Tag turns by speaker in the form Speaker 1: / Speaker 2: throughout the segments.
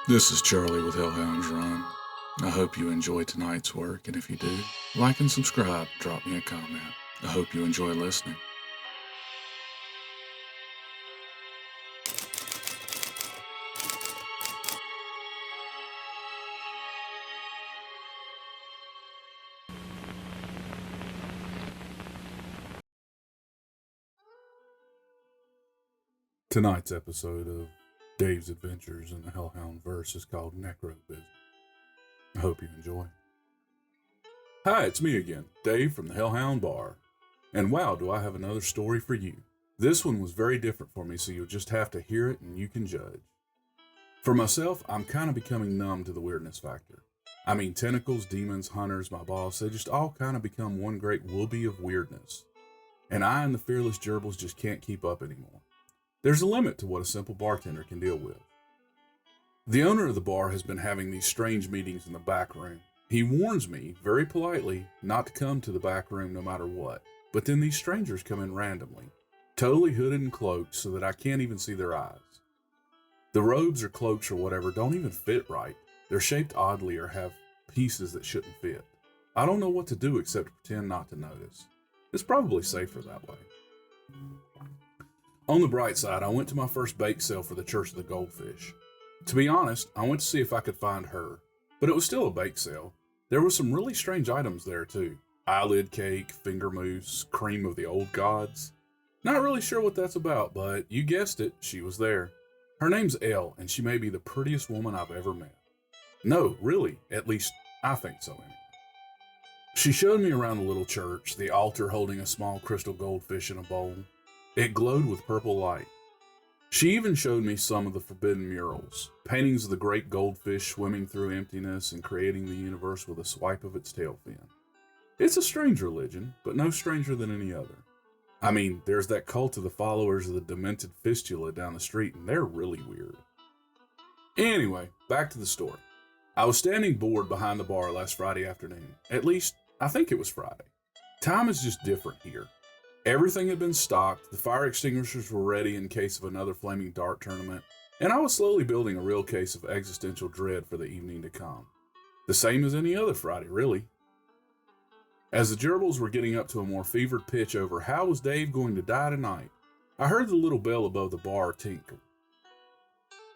Speaker 1: This is Charlie with Hellhound Run. I hope you enjoy tonight's work, and if you do, like and subscribe, drop me a comment. I hope you enjoy listening. Tonight's episode of Dave's Adventures in the Hellhound verse is called Necro Business. I hope you enjoy. Hi, it's me again, Dave from the Hellhound Bar. And wow, do I have another story for you. This one was very different for me, so you'll just have to hear it and you can judge. For myself, I'm kind of becoming numb to the weirdness factor. I mean, tentacles, demons, hunters, my boss, they just all kind of become one great whoopee of weirdness. And I and the fearless gerbils just can't keep up anymore. There's a limit to what a simple bartender can deal with. The owner of the bar has been having these strange meetings in the back room. He warns me, very politely, not to come to the back room no matter what. But then these strangers come in randomly, totally hooded and cloaked so that I can't even see their eyes. The robes or cloaks or whatever don't even fit right. They're shaped oddly or have pieces that shouldn't fit. I don't know what to do except pretend not to notice. It's probably safer that way. On the bright side, I went to my first bake sale for the Church of the Goldfish. To be honest, I went to see if I could find her, but it was still a bake sale. There were some really strange items there too. Eyelid cake, finger mousse, cream of the old gods. Not really sure what that's about, but you guessed it, she was there. Her name's Elle, and she may be the prettiest woman I've ever met. No, really, at least I think so anyway. She showed me around the little church, the altar holding a small crystal goldfish in a bowl. It glowed with purple light. She even showed me some of the forbidden murals, paintings of the great goldfish swimming through emptiness and creating the universe with a swipe of its tail fin. It's a strange religion, but no stranger than any other. I mean, there's that cult of the followers of the demented fistula down the street, and they're really weird. Anyway, back to the story. I was standing bored behind the bar last Friday afternoon. At least, I think it was Friday. Time is just different here. Everything had been stocked, the fire extinguishers were ready in case of another flaming dart tournament, and I was slowly building a real case of existential dread for the evening to come. The same as any other Friday, really. As the gerbils were getting up to a more fevered pitch over how was Dave going to die tonight, I heard the little bell above the bar tinkle.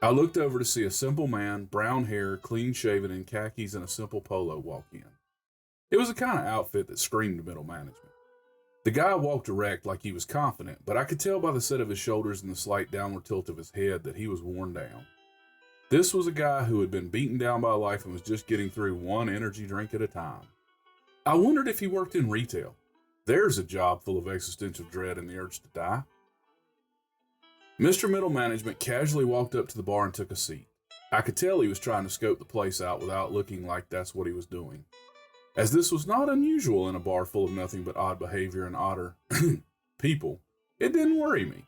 Speaker 1: I looked over to see a simple man, brown hair, clean-shaven, in khakis and a simple polo walk in. It was the kind of outfit that screamed middle management. The guy walked erect like he was confident, but I could tell by the set of his shoulders and the slight downward tilt of his head that he was worn down. This was a guy who had been beaten down by life and was just getting through one energy drink at a time. I wondered if he worked in retail. There's a job full of existential dread and the urge to die. Mr. Middle Management casually walked up to the bar and took a seat. I could tell he was trying to scope the place out without looking like that's what he was doing. As this was not unusual in a bar full of nothing but odd behavior and odder people, it didn't worry me.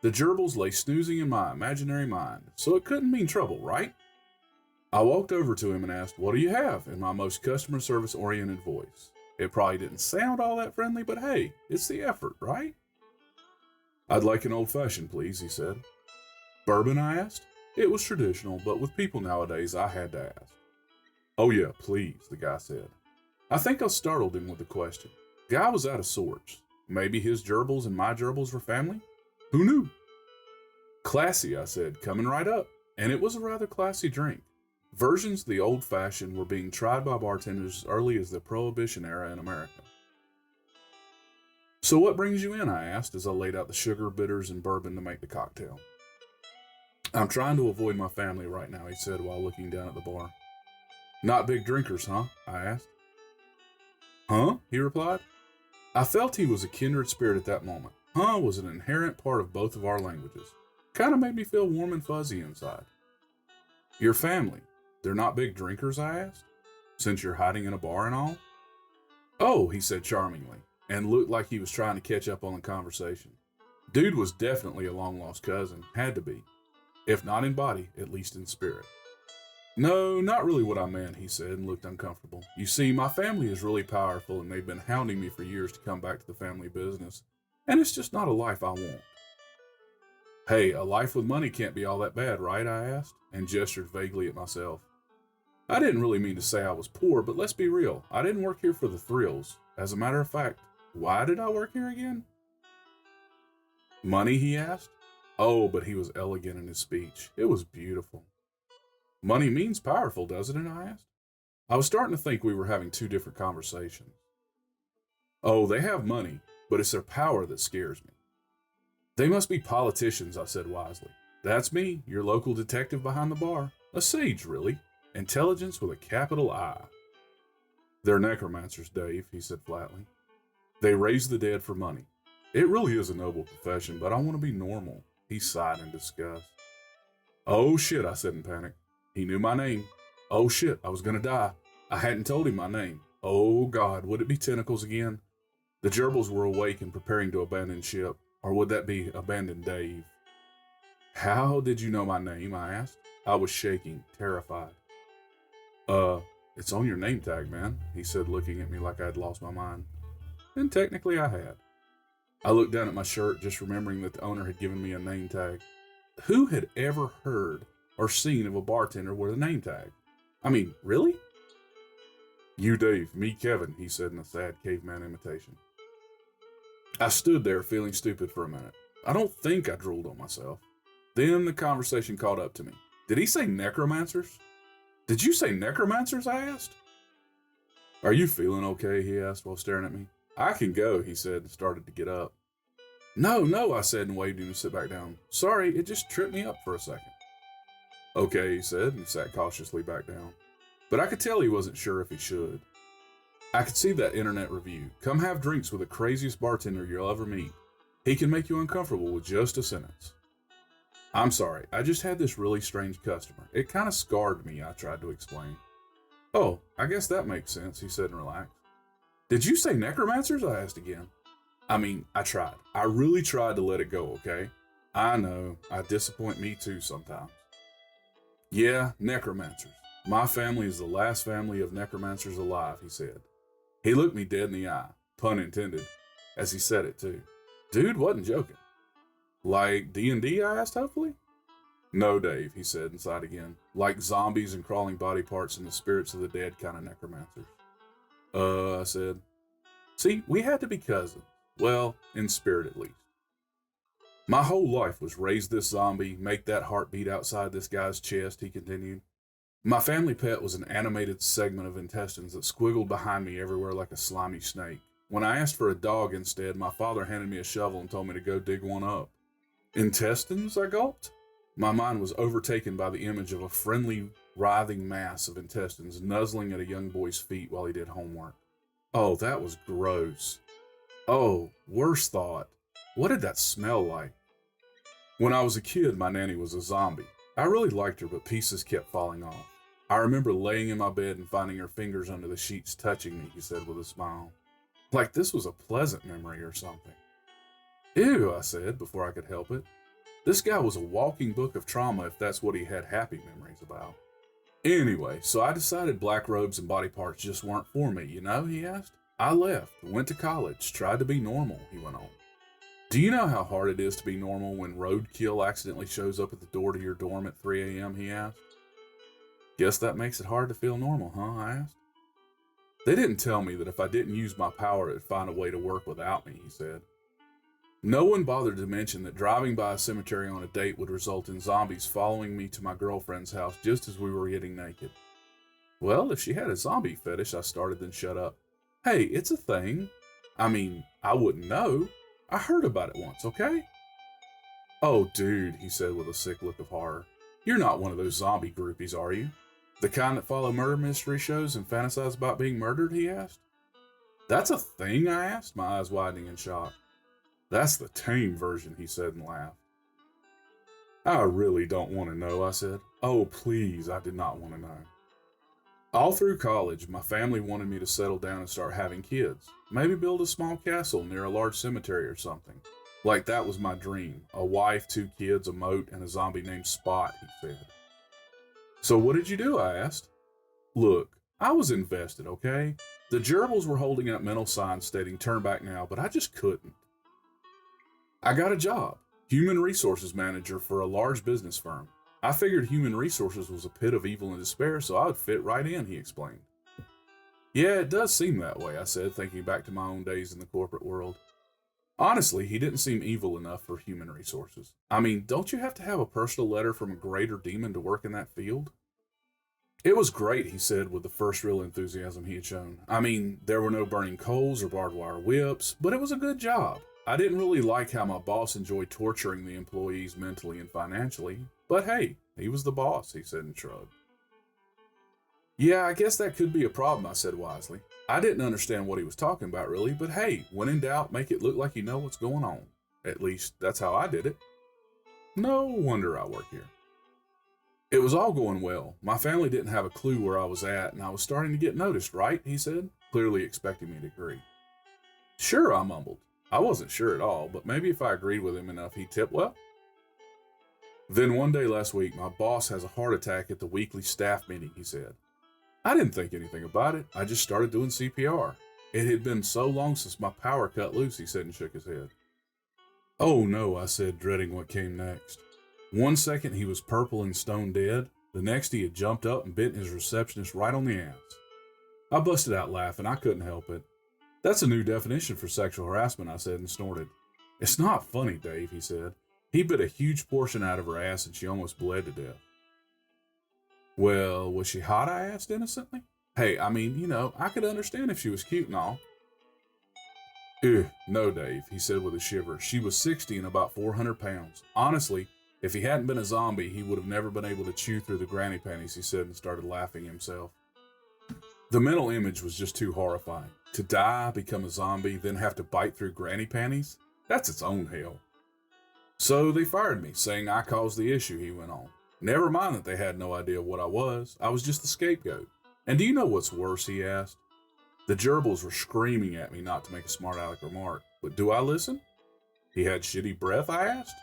Speaker 1: The gerbils lay snoozing in my imaginary mind, so it couldn't mean trouble, right? I walked over to him and asked, "What do you have?" in my most customer service-oriented voice. It probably didn't sound all that friendly, but hey, it's the effort, right? "I'd like an old-fashioned, please," he said. "Bourbon?" I asked. It was traditional, but with people nowadays, I had to ask. "Oh yeah, please," the guy said. I think I startled him with the question. Guy was out of sorts. Maybe his gerbils and my gerbils were family? Who knew? "Classy," I said, coming right up. And it was a rather classy drink. Versions of the old-fashioned were being tried by bartenders as early as the Prohibition era in America. "So what brings you in?" I asked as I laid out the sugar, bitters, and bourbon to make the cocktail. "I'm trying to avoid my family right now," he said while looking down at the bar. "Not big drinkers, huh?" I asked. "Huh?" he replied. I felt he was a kindred spirit at that moment. Huh was an inherent part of both of our languages. Kind of made me feel warm and fuzzy inside. "Your family, they're not big drinkers?" I asked. "Since you're hiding in a bar and all?" "Oh," he said charmingly, and looked like he was trying to catch up on the conversation. Dude was definitely a long-lost cousin, had to be. If not in body, at least in spirit. "No, not really what I meant," he said, and looked uncomfortable. "You see, my family is really powerful, and they've been hounding me for years to come back to the family business, and it's just not a life I want." Hey, a life with money can't be all that bad, right? I asked, and gestured vaguely at myself. I didn't really mean to say I was poor, but let's be real. I didn't work here for the thrills. As a matter of fact, why did I work here again? Money, he asked. Oh, but he was elegant in his speech. It was beautiful. Money means powerful, doesn't it? I asked. I was starting to think we were having two different conversations. Oh, they have money, but it's their power that scares me. They must be politicians, I said wisely. That's me, your local detective behind the bar. A sage, really. Intelligence with a capital I. They're necromancers, Dave, he said flatly. They raise the dead for money. It really is a noble profession, but I want to be normal. He sighed in disgust. Oh shit, I said in panic. He knew my name. Oh shit, I was gonna die. I hadn't told him my name. Oh God, would it be tentacles again? The gerbils were awake and preparing to abandon ship. Or would that be abandon Dave? How did you know my name? I asked. I was shaking, terrified. It's on your name tag, man, he said, looking at me like I had lost my mind. And technically I had. I looked down at my shirt, just remembering that the owner had given me a name tag. Who had ever heard or seen of a bartender with a name tag? I mean, really? You, Dave, me, Kevin, he said in a sad caveman imitation. I stood there feeling stupid for a minute. I don't think I drooled on myself. Then the conversation caught up to me. Did he say necromancers? Did you say necromancers? I asked. Are you feeling okay? He asked while staring at me. I can go, he said, and started to get up. No, I said and waved him to sit back down. Sorry, it just tripped me up for a second. Okay, he said, and sat cautiously back down. But I could tell he wasn't sure if he should. I could see that internet review. Come have drinks with the craziest bartender you'll ever meet. He can make you uncomfortable with just a sentence. I'm sorry, I just had this really strange customer. It kind of scarred me, I tried to explain. Oh, I guess that makes sense, he said and relaxed. Did you say necromancers? I asked again. I tried. I really tried to let it go, okay? I know, I disappoint me too sometimes. Yeah, necromancers. My family is the last family of necromancers alive, he said. He looked me dead in the eye, pun intended, as he said it too. Dude wasn't joking. Like D&D, I asked hopefully? No, Dave, he said and sighed again. Like zombies and crawling body parts and the spirits of the dead kind of necromancers. I said. See, we had to be cousins. Well, in spirit at least. My whole life was raise this zombie, make that heart beat outside this guy's chest, he continued. My family pet was an animated segment of intestines that squiggled behind me everywhere like a slimy snake. When I asked for a dog instead, my father handed me a shovel and told me to go dig one up. Intestines? I gulped. My mind was overtaken by the image of a friendly, writhing mass of intestines nuzzling at a young boy's feet while he did homework. Oh, that was gross. Oh, worse thought. What did that smell like? When I was a kid, my nanny was a zombie. I really liked her, but pieces kept falling off. I remember laying in my bed and finding her fingers under the sheets touching me, he said with a smile. Like this was a pleasant memory or something. Ew, I said before I could help it. This guy was a walking book of trauma if that's what he had happy memories about. Anyway, so I decided black robes and body parts just weren't for me, you know, he asked. I left, went to college, tried to be normal, he went on. Do you know how hard it is to be normal when roadkill accidentally shows up at the door to your dorm at 3 a.m., he asked. Guess that makes it hard to feel normal, huh, I asked. They didn't tell me that if I didn't use my power, it'd find a way to work without me, he said. No one bothered to mention that driving by a cemetery on a date would result in zombies following me to my girlfriend's house just as we were getting naked. Well, if she had a zombie fetish, I started, then shut up. Hey, it's a thing. I wouldn't know. I heard about it once, okay? Oh, dude, he said with a sick look of horror. You're not one of those zombie groupies, are you? The kind that follow murder mystery shows and fantasize about being murdered, he asked. That's a thing, I asked, my eyes widening in shock. That's the tame version, he said and laughed. I really don't want to know, I said. Oh, please, I did not want to know. All through college, my family wanted me to settle down and start having kids. Maybe build a small castle near a large cemetery or something. Like that was my dream. A wife, 2 kids, a moat, and a zombie named Spot, he said. So what did you do? I asked. Look, I was invested, okay? The gerbils were holding up mental signs stating turn back now, but I just couldn't. I got a job. Human resources manager for a large business firm. I figured human resources was a pit of evil and despair, so I would fit right in, he explained. Yeah, it does seem that way, I said, thinking back to my own days in the corporate world. Honestly, he didn't seem evil enough for human resources. I mean, don't you have to have a personal letter from a greater demon to work in that field? It was great, he said with the first real enthusiasm he had shown. I mean, there were no burning coals or barbed wire whips, but it was a good job. I didn't really like how my boss enjoyed torturing the employees mentally and financially, but hey, he was the boss, he said and shrugged. Yeah, I guess that could be a problem, I said wisely. I didn't understand what he was talking about really, but hey, when in doubt, make it look like you know what's going on. At least, that's how I did it. No wonder I work here. It was all going well. My family didn't have a clue where I was at, and I was starting to get noticed, right? He said, clearly expecting me to agree. Sure, I mumbled. I wasn't sure at all, but maybe if I agreed with him enough, he'd tip well. Then one day last week, my boss has a heart attack at the weekly staff meeting, he said. I didn't think anything about it. I just started doing CPR. It had been so long since my power cut loose, he said and shook his head. Oh no, I said, dreading what came next. 1 second he was purple and stone dead. The next he had jumped up and bit his receptionist right on the ass. I busted out laughing. I couldn't help it. That's a new definition for sexual harassment, I said and snorted. It's not funny, Dave, he said. He bit a huge portion out of her ass and she almost bled to death. Well, was she hot? I asked innocently. Hey, I mean, I could understand if she was cute and all. No, Dave, he said with a shiver. She was 60 and about 400 pounds. Honestly, if he hadn't been a zombie, he would have never been able to chew through the granny panties, he said and started laughing himself. The mental image was just too horrifying. To die, become a zombie, then have to bite through granny panties? That's its own hell. So they fired me, saying I caused the issue, he went on. Never mind that they had no idea what I was just the scapegoat. And do you know what's worse, he asked. The gerbils were screaming at me not to make a smart aleck remark, but do I listen? He had shitty breath, I asked.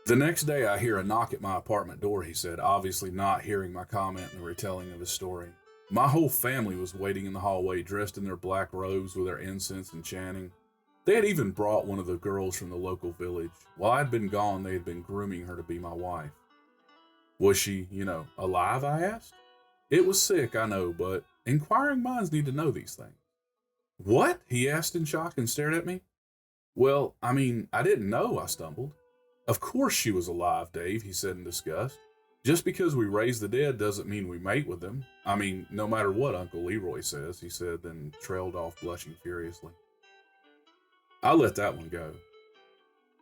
Speaker 1: The next day I hear a knock at my apartment door, he said, obviously not hearing my comment in the retelling of his story. My whole family was waiting in the hallway, dressed in their black robes with their incense and chanting. They had even brought one of the girls from the local village. While I'd been gone, they had been grooming her to be my wife. Was she, alive, I asked? It was sick, I know, but inquiring minds need to know these things. What? He asked in shock and stared at me. Well, I didn't know, I stumbled. Of course she was alive, Dave, he said in disgust. Just because we raise the dead doesn't mean we mate with them. No matter what Uncle Leroy says, he said, then trailed off blushing furiously. I let that one go.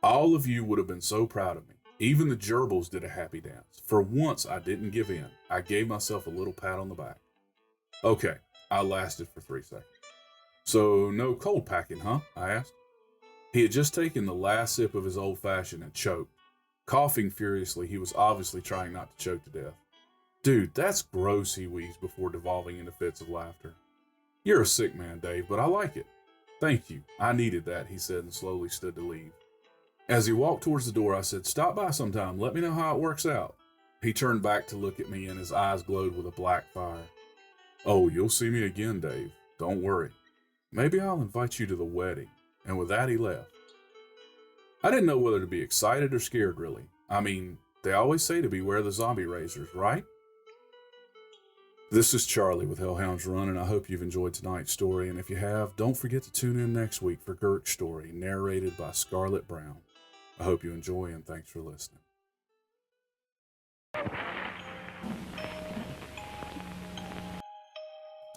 Speaker 1: All of you would have been so proud of me. Even the gerbils did a happy dance. For once, I didn't give in. I gave myself a little pat on the back. Okay, I lasted for 3 seconds. So, no cold packing, huh? I asked. He had just taken the last sip of his old-fashioned and choked. Coughing furiously, he was obviously trying not to choke to death. Dude, that's gross, he wheezed before devolving into fits of laughter. You're a sick man, Dave, but I like it. Thank you. I needed that, he said and slowly stood to leave. As he walked towards the door, I said, stop by sometime. Let me know how it works out. He turned back to look at me and his eyes glowed with a black fire. Oh, you'll see me again, Dave. Don't worry. Maybe I'll invite you to the wedding. And with that, he left. I didn't know whether to be excited or scared, really. They always say to beware the zombie raisers, right? This is Charlie with Hellhound's Run, and I hope you've enjoyed tonight's story. And if you have, don't forget to tune in next week for Gert's story, narrated by Scarlett Brown. I hope you enjoy, and thanks for listening.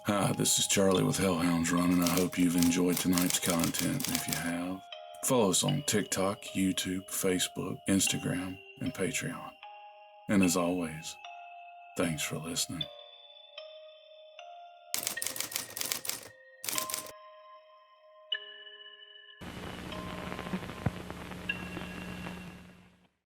Speaker 1: Hi, this is Charlie with Hellhound's Run, and I hope you've enjoyed tonight's content. And if you have, follow us on TikTok, YouTube, Facebook, Instagram, and Patreon. And as always, thanks for listening.